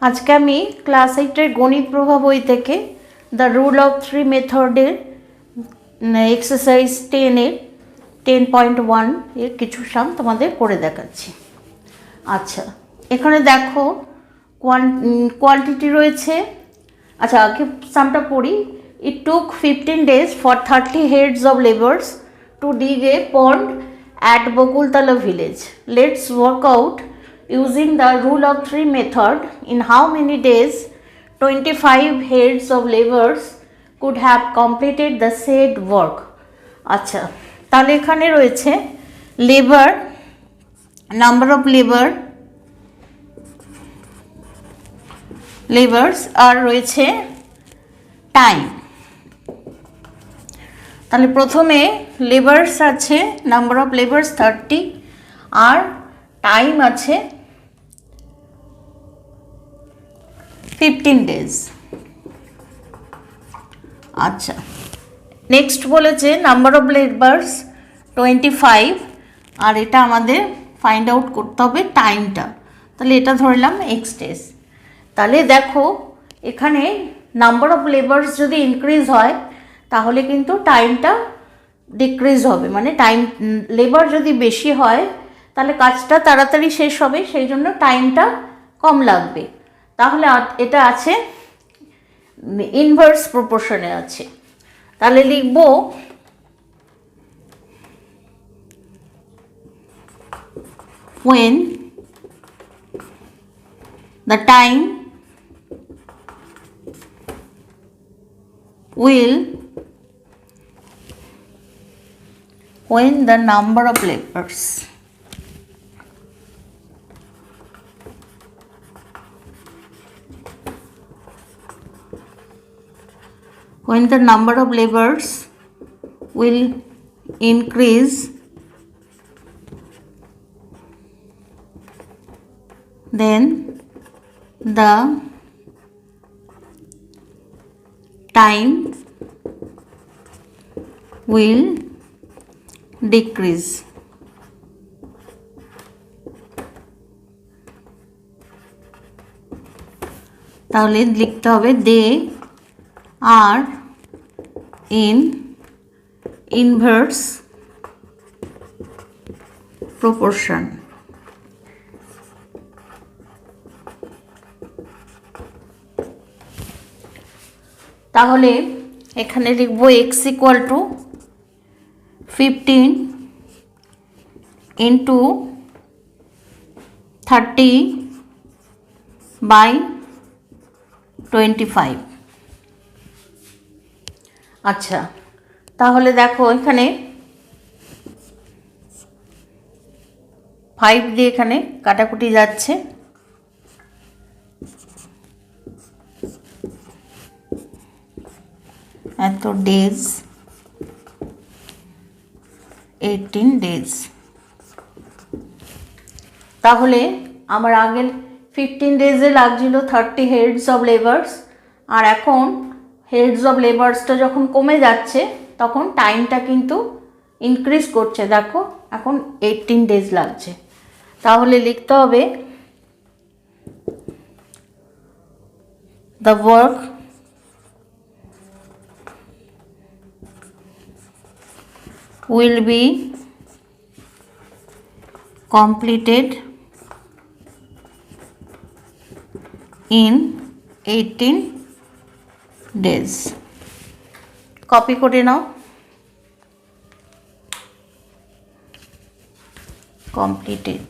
আজকে আমি ক্লাস 8-এর গণিত প্রভা বই থেকে দ্য রুল অফ থ্রি মেথডের এক্সারসাইজ 10-এর 10.1 এর কিছু সাম তোমাদের করে দেখাচ্ছি। আচ্ছা, এখানে দেখো কোয়ান্টিটি রয়েছে। আচ্ছা, আগে সামটা পড়ি। ইট টুক 15 days for 30 heads of laborers to dig a pond at Bokultala village. Let's work out using the rule of three method in how many days 25 heads of laborers could have completed the said work. আচ্ছা, তাহলে এখানে রয়েছে labour, number of labours আর রয়েছে time. তাহলে প্রথমে labours আছে, number of labours 30 আর টাইম আছে 15 days। আচ্ছা, নেক্সট বলেছে নাম্বার অফ লেবার্স 25 আর এটা আমাদের ফাইন্ড আউট করতে হবে টাইমটা। তাহলে এটা ধরলাম এক্স ডেজ। তাহলে দেখো এখানে নাম্বার অফ লেবার্স যদি ইনক্রিজ হয় তাহলে কিন্তু টাইমটা ডিক্রিজ হবে, মানে টাইম লেবার যদি বেশি হয় তাহলে কাজটা তাড়াতাড়ি শেষ হবে, সেই জন্য টাইমটা কম লাগবে। তাহলে এটা আছে ইনভার্স প্রপোর্শনে আছে। তাহলে লিখব when the time will when the number of laborers will increase, then the time will decrease। তাহলে লিখতে হবে দে আর in inverse proportion। তাহলে এখানে লিখব x equal to 15 into 30 by 25। আচ্ছা, তাহলে দেখো এখানে 5 দিয়ে এখানে কাটাকুটি যাচ্ছে, এত ডেজ 18 ডেজ। তাহলে আমার আগের 15 ডেজে লাগছিল 30 হেডস অফ লেবার্স, আর এখন হেডস অফ লেবার্সটা যখন কমে যাচ্ছে তখন টাইমটা কিন্তু ইনক্রিজ করছে। দেখো এখন 18 ডেজ লাগছে। তাহলে লিখতে হবে the work will be completed in 18 days। Copy করে নাও, completed।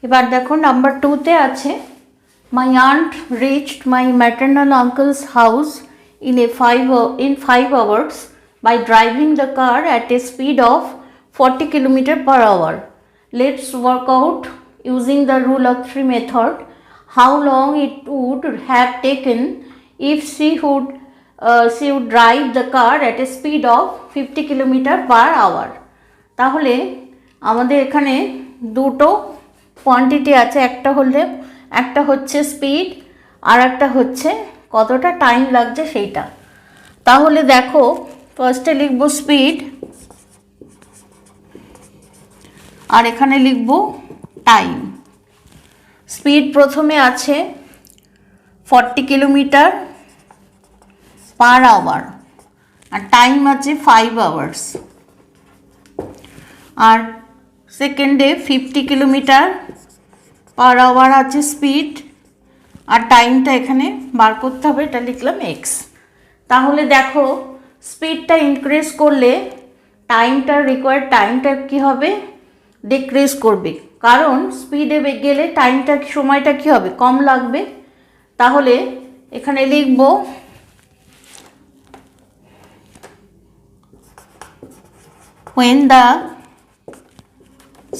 এবার দেখো নাম্বার 2-তে আছে my aunt reached my maternal uncle's house in 5 hours by driving the car at a speed of 40 km/h. Let's work out using the rule of three method how long it would have taken if she would drive the car at a speed of 50 km/h। তাহলে আমাদের এখানে দুটো quantity আছে, একটা হচ্ছে speed আর একটা হচ্ছে কতটা টাইম লাগছে সেইটা। তাহলে দেখো ফার্স্টে লিখব স্পিড, আর এখানে লিখব টাইম। স্পিড প্রথমে আছে 40 কিলোমিটার পার আওয়ার, আর টাইম আছে 5 আওয়ার্স। আর সেকেন্ডে 50 কিলোমিটার পার আওয়ার আছে স্পিড, আর টাইমটা এখানে বার করতে হবে, এটা লিখলাম এক্স। তাহলে দেখো স্পিডটা ইনক্রিজ করলে রিকোয়ার্ড টাইমটা কী হবে, ডিক্রিজ করবে, কারণ স্পিডে গেলে সময়টা কী হবে, কম লাগবে। তাহলে এখানে লিখব when the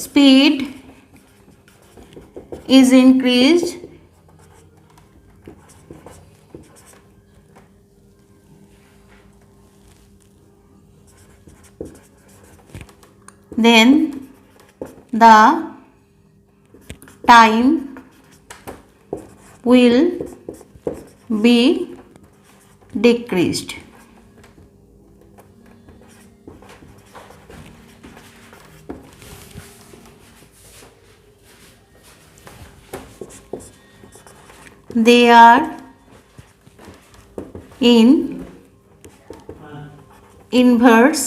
speed is increased, then the time will be decreased. They are in inverse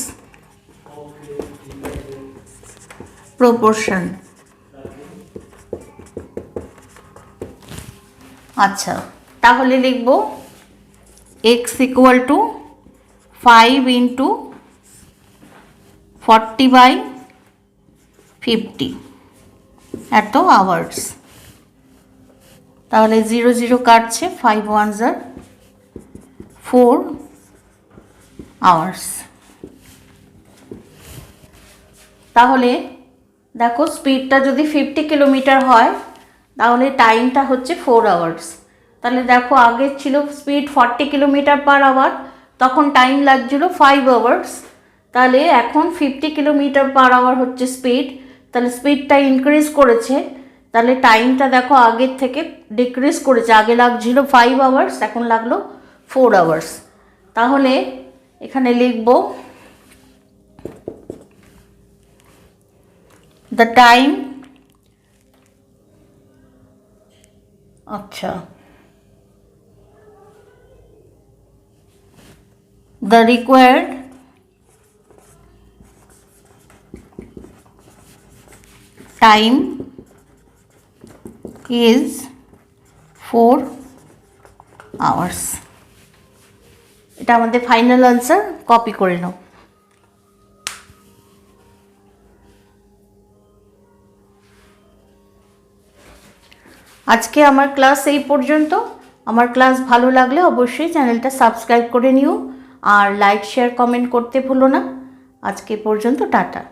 proportion. আচ্ছা, তাহলে লিখব x ইকুয়াল টু 5 ইন্টু 40/50 এত আওয়ার্স। তাহলে 0 0 কাটছে, 5 1s are 4 আওয়ার্স। তাহলে দেখো স্পিডটা যদি 50 কিলোমিটার হয় তাহলে টাইমটা হচ্ছে 4 আওয়ার্স। তাহলে দেখো আগে ছিল স্পিড 40 কিলোমিটার পার আওয়ার, তখন টাইম লাগছিল 5 আওয়ার্স। তাহলে এখন 50 কিলোমিটার পার আওয়ার হচ্ছে স্পিড, তাহলে স্পিডটা ইনক্রিজ করেছে, তাহলে টাইমটা দেখো আগের থেকে ডিক্রিজ করেছে। আগে লাগছিল 5 আওয়ার্স, এখন লাগলো 4 আওয়ার্স। তাহলে এখানে লিখব the time, আচ্ছা, the required time is 4 hours. এটা আমাদের ফাইনাল আনসার, কপি করে নাও। আজকে আমার ক্লাস এই পর্যন্ত। আমার ক্লাস ভালো লাগলে অবশ্যই চ্যানেলটা সাবস্ক্রাইব করে নিও, আর লাইক শেয়ার কমেন্ট করতে ভুলো না। আজকে পর্যন্ত টাটা।